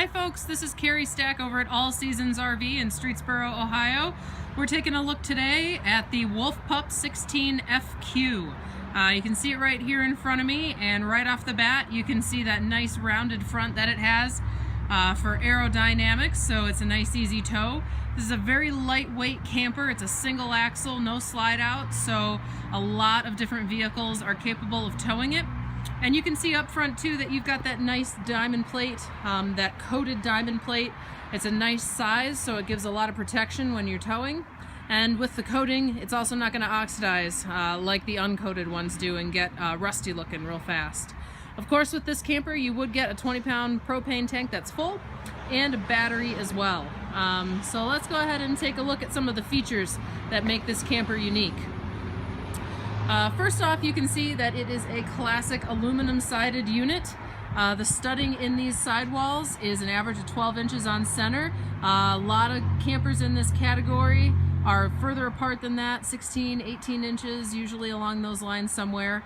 Hi folks, this is Carrie Stack over at All Seasons RV in Streetsboro, Ohio. We're taking a look today at the Wolf Pup 16FQ. You can see it right here in front of me, and right off the bat you can see that nice rounded front that it has for aerodynamics, so it's a nice easy tow. This is a very lightweight camper. It's a single axle, no slide out, so a lot of different vehicles are capable of towing it. And you can see up front too that you've got that nice diamond plate, that coated diamond plate. It's a nice size, so it gives a lot of protection when you're towing. And with the coating, it's also not going to oxidize like the uncoated ones do and get rusty looking real fast. Of course, with this camper, you would get a 20-pound propane tank that's full and a battery as well. So let's go ahead and take a look at some of the features that make this camper unique. First off, you can see that it is a classic aluminum sided unit. The studding in these sidewalls is an average of 12 inches on center. A lot of campers in this category are further apart than that, 16, 18 inches, usually along those lines somewhere.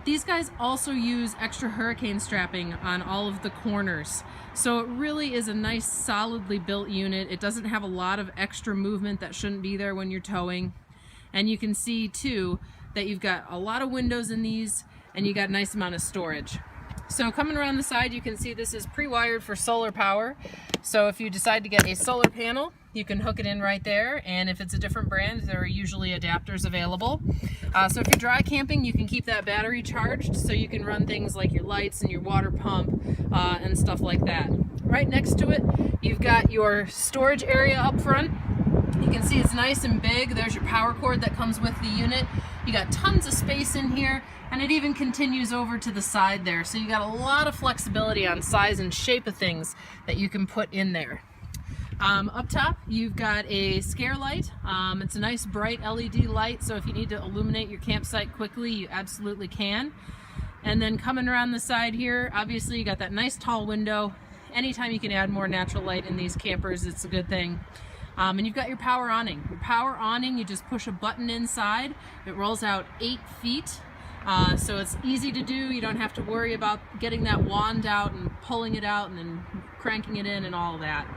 These guys also use extra hurricane strapping on all of the corners. So it really is a nice solidly built unit. It doesn't have a lot of extra movement that shouldn't be there when you're towing. And you can see too that you've got a lot of windows in these and you got a nice amount of storage. So coming around the side, you can see this is pre-wired for solar power. So if you decide to get a solar panel, you can hook it in right there, and if it's a different brand, there are usually adapters available. So if you're dry camping, you can keep that battery charged so you can run things like your lights and your water pump and stuff like that. Right next to it, you've got your storage area up front. You can see it's nice and big. There's your power cord that comes with the unit. You got tons of space in here, and it even continues over to the side there. So you got a lot of flexibility on size and shape of things that you can put in there. Up top, you've got a scare light. It's a nice bright LED light, so if you need to illuminate your campsite quickly, you absolutely can. And then coming around the side here, obviously you got that nice tall window. Anytime you can add more natural light in these campers, it's a good thing. And you've got your power awning. Your power awning, you just push a button inside. It rolls out 8 feet. So it's easy to do. You don't have to worry about getting that wand out and pulling it out and then cranking it in and all of that.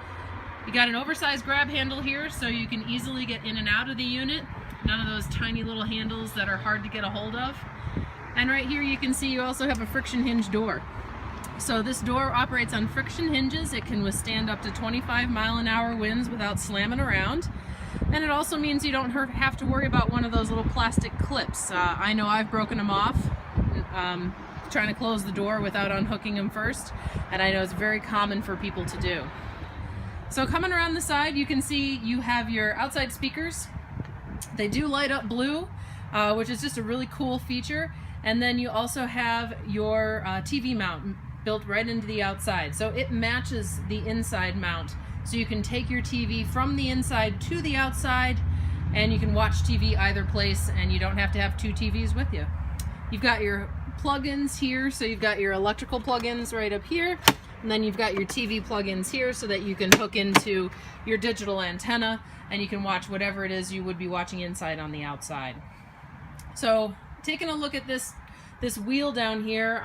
You got an oversized grab handle here, so you can easily get in and out of the unit. None of those tiny little handles that are hard to get a hold of. And right here you can see you also have a friction hinge door. So this door operates on friction hinges. It can withstand up to 25-mile-an-hour winds without slamming around. And it also means you don't have to worry about one of those little plastic clips. I know I've broken them off trying to close the door without unhooking them first, and I know it's very common for people to do. So coming around the side, you can see you have your outside speakers. They do light up blue, which is just a really cool feature. And then you also have your TV mount built right into the outside. So it matches the inside mount. So you can take your TV from the inside to the outside, and you can watch TV either place, and you don't have to have 2 TVs with you. You've got your plugins here, so you've got your electrical plugins right up here, and then you've got your TV plugins here so that you can hook into your digital antenna and you can watch whatever it is you would be watching inside on the outside. So taking a look at this wheel down here,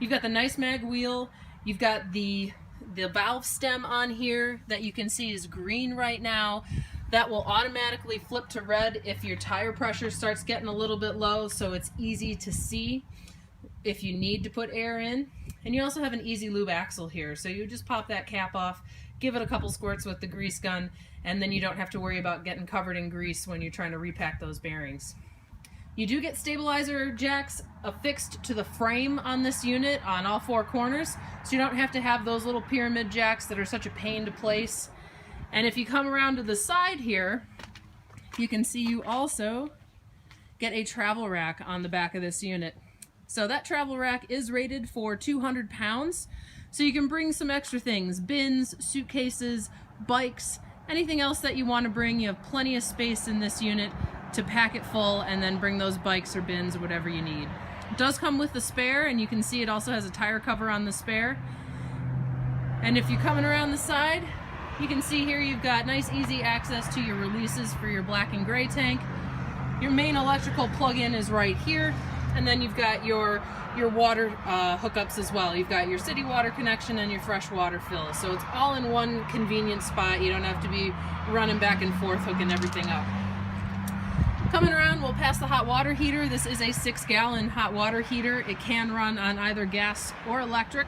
you've got the nice mag wheel. You've got the valve stem on here that you can see is green right now. That will automatically flip to red if your tire pressure starts getting a little bit low, so it's easy to see if you need to put air in. And you also have an easy lube axle here, so you just pop that cap off, give it a couple squirts with the grease gun, and then you don't have to worry about getting covered in grease when you're trying to repack those bearings. You do get stabilizer jacks affixed to the frame on this unit on all 4 corners, so you don't have to have those little pyramid jacks that are such a pain to place. And if you come around to the side here, you can see you also get a travel rack on the back of this unit. So that travel rack is rated for 200 pounds, so you can bring some extra things, bins, suitcases, bikes, anything else that you want to bring. You have plenty of space in this unit to pack it full and then bring those bikes or bins or whatever you need. It does come with a spare, and you can see it also has a tire cover on the spare. And if you're coming around the side, you can see here you've got nice easy access to your releases for your black and gray tank. Your main electrical plug-in is right here, And then you've got your water hookups as well. You've got your city water connection and your fresh water fill. So it's all in one convenient spot. You don't have to be running back and forth hooking everything up. Coming around, we'll pass the hot water heater. This is a 6-gallon hot water heater. It can run on either gas or electric.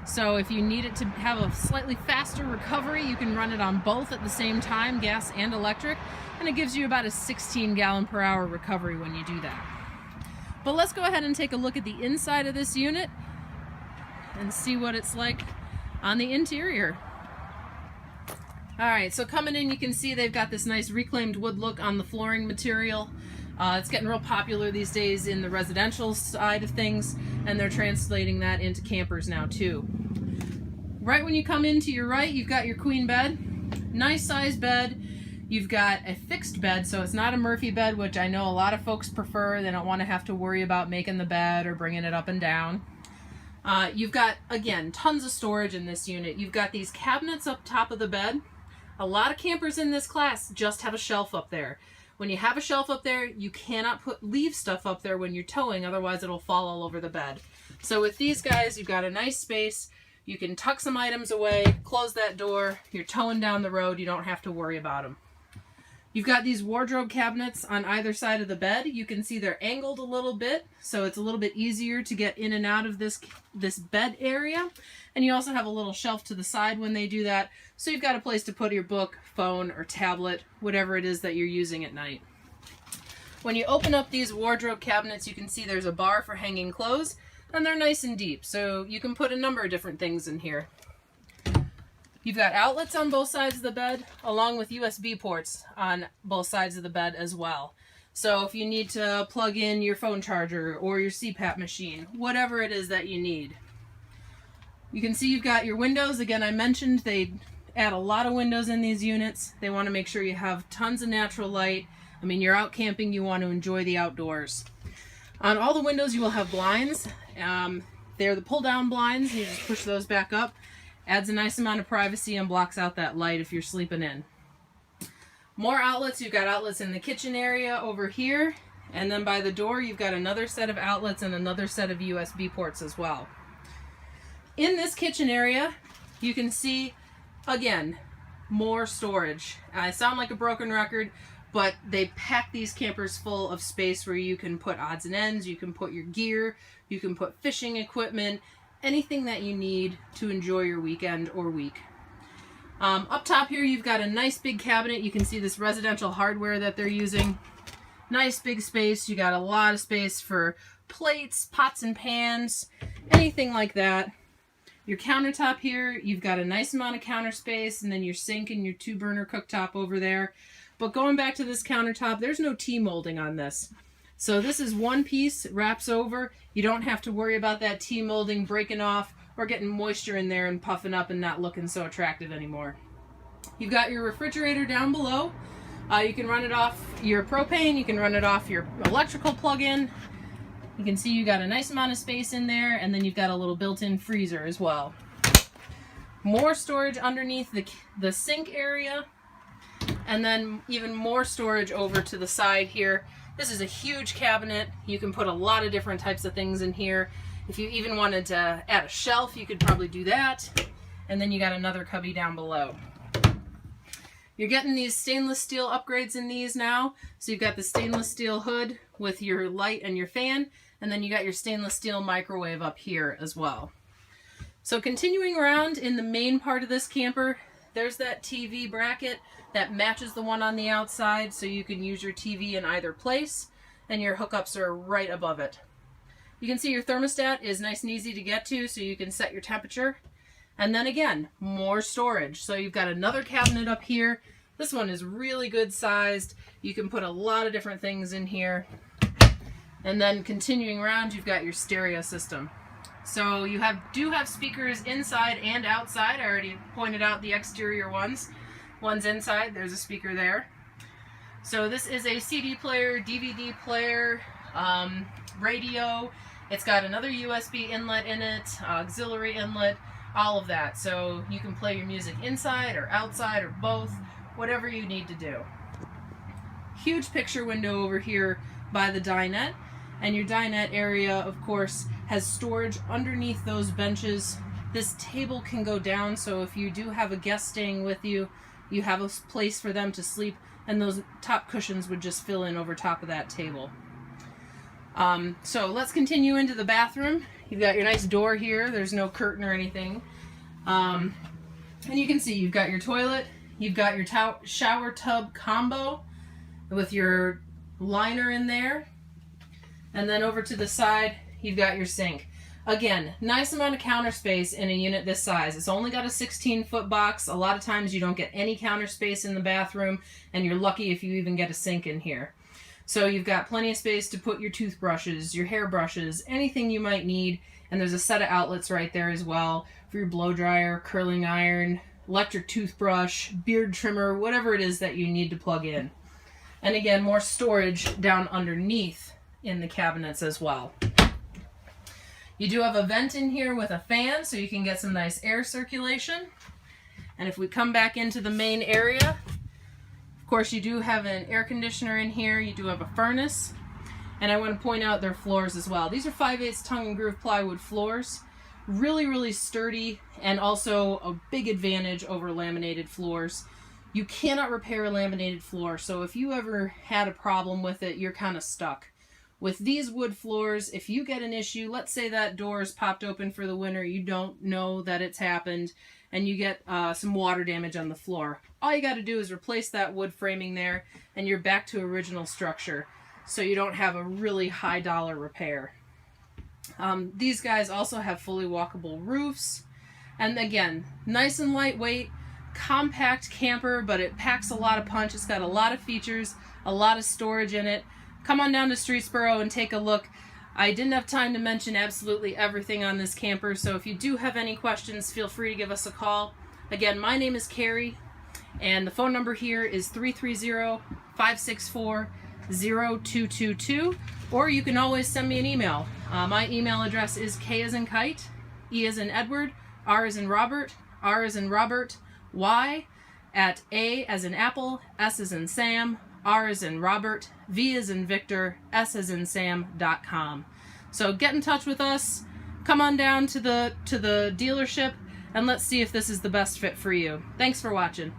So if you need it to have a slightly faster recovery, you can run it on both at the same time, gas and electric, and it gives you about a 16-gallon-per-hour recovery when you do that. But let's go ahead and take a look at the inside of this unit and see what it's like on the interior. Alright, so coming in, you can see they've got this nice reclaimed wood look on the flooring material. It's getting real popular these days in the residential side of things, and they're translating that into campers now too. Right when you come in to your right, you've got your queen bed. Nice size bed. You've got a fixed bed, so it's not a Murphy bed, which I know a lot of folks prefer. They don't want to have to worry about making the bed or bringing it up and down. You've got, again, tons of storage in this unit. You've got these cabinets up top of the bed. A lot of campers in this class just have a shelf up there. When you have a shelf up there, you cannot leave stuff up there when you're towing, otherwise it'll fall all over the bed. So with these guys, you've got a nice space. You can tuck some items away, close that door. You're towing down the road. You don't have to worry about them. You've got these wardrobe cabinets on either side of the bed. You can see they're angled a little bit, so it's a little bit easier to get in and out of this bed area. And you also have a little shelf to the side when they do that, so you've got a place to put your book, phone, or tablet, whatever it is that you're using at night. When you open up these wardrobe cabinets, you can see there's a bar for hanging clothes, and they're nice and deep, so you can put a number of different things in here. You've got outlets on both sides of the bed, along with USB ports on both sides of the bed as well. So if you need to plug in your phone charger or your CPAP machine, whatever it is that you need. You can see you've got your windows. Again, I mentioned they add a lot of windows in these units. They want to make sure you have tons of natural light. I mean, you're out camping, you want to enjoy the outdoors. On all the windows, you will have blinds. They're the pull-down blinds. You just push those back up. Adds a nice amount of privacy and blocks out that light if you're sleeping in. More outlets. You've got outlets in the kitchen area over here. And then by the door, you've got another set of outlets and another set of USB ports as well. In this kitchen area, you can see, again, more storage. I sound like a broken record, but they pack these campers full of space where you can put odds and ends, you can put your gear, you can put fishing equipment, anything that you need to enjoy your weekend or week. Up top here, you've got a nice big cabinet. You can see this residential hardware that they're using. Nice big space. You got a lot of space for plates, pots and pans, anything like that. Your countertop here, you've got a nice amount of counter space, and then your sink and your 2-burner cooktop over there. But going back to this countertop, there's no T-molding on this. So this is one piece, wraps over. You don't have to worry about that T-molding breaking off or getting moisture in there and puffing up and not looking so attractive anymore. You've got your refrigerator down below. You can run it off your propane, you can run it off your electrical plug-in. You can see you got a nice amount of space in there, and then you've got a little built-in freezer as well. More storage underneath the sink area, and then even more storage over to the side here. This is a huge cabinet. You can put a lot of different types of things in here. If you even wanted to add a shelf, you could probably do that. And then you got another cubby down below. You're getting these stainless steel upgrades in these now. So you've got the stainless steel hood with your light and your fan, and then you got your stainless steel microwave up here as well. So continuing around in the main part of this camper, there's that TV bracket that matches the one on the outside, so you can use your TV in either place, and your hookups are right above it. You can see your thermostat is nice and easy to get to, so you can set your temperature. And then again, more storage. So you've got another cabinet up here. This one is really good sized. You can put a lot of different things in here. And then continuing around, you've got your stereo system. So you do have speakers inside and outside. I already pointed out the exterior ones. One's inside, there's a speaker there. So this is a CD player, DVD player, radio. It's got another USB inlet in it, auxiliary inlet, all of that. So you can play your music inside or outside or both, whatever you need to do. Huge picture window over here by the dinette. And your dinette area, of course, has storage underneath those benches. This table can go down, so if you do have a guest staying with you, you have a place for them to sleep, and those top cushions would just fill in over top of that table. So let's continue into the bathroom. You've got your nice door here. There's no curtain or anything. And you can see you've got your toilet. You've got your shower tub combo with your liner in there. And then over to the side, you've got your sink. Again, nice amount of counter space in a unit this size. It's only got a 16-foot box. A lot of times you don't get any counter space in the bathroom, and you're lucky if you even get a sink in here. So you've got plenty of space to put your toothbrushes, your hairbrushes, anything you might need. And there's a set of outlets right there as well for your blow dryer, curling iron, electric toothbrush, beard trimmer, whatever it is that you need to plug in. And again, more storage down underneath in the cabinets as well. You do have a vent in here with a fan, so you can get some nice air circulation. And if we come back into the main area, of course you do have an air conditioner in here, you do have a furnace, and I want to point out their floors as well. These are 5/8 tongue and groove plywood floors. Really, really sturdy, and also a big advantage over laminated floors. You cannot repair a laminated floor, so if you ever had a problem with it, you're kind of stuck. With these wood floors, if you get an issue, let's say that door is popped open for the winter, you don't know that it's happened, and you get some water damage on the floor. All you got to do is replace that wood framing there, and you're back to original structure, so you don't have a really high dollar repair. These guys also have fully walkable roofs, and again, nice and lightweight, compact camper, but it packs a lot of punch. It's got a lot of features, a lot of storage in it. Come on down to Streetsboro and take a look. I didn't have time to mention absolutely everything on this camper, so if you do have any questions, feel free to give us a call. Again, my name is Carrie, and the phone number here is 330-564-0222, or you can always send me an email. My email address is K as in kite, E as in Edward, R as in Robert, R as in Robert, Y at A as in Apple, S as in Sam, R as in Robert, V as in Victor, S as in Sam.com. So get in touch with us, come on down to the dealership, and let's see if this is the best fit for you. Thanks for watching.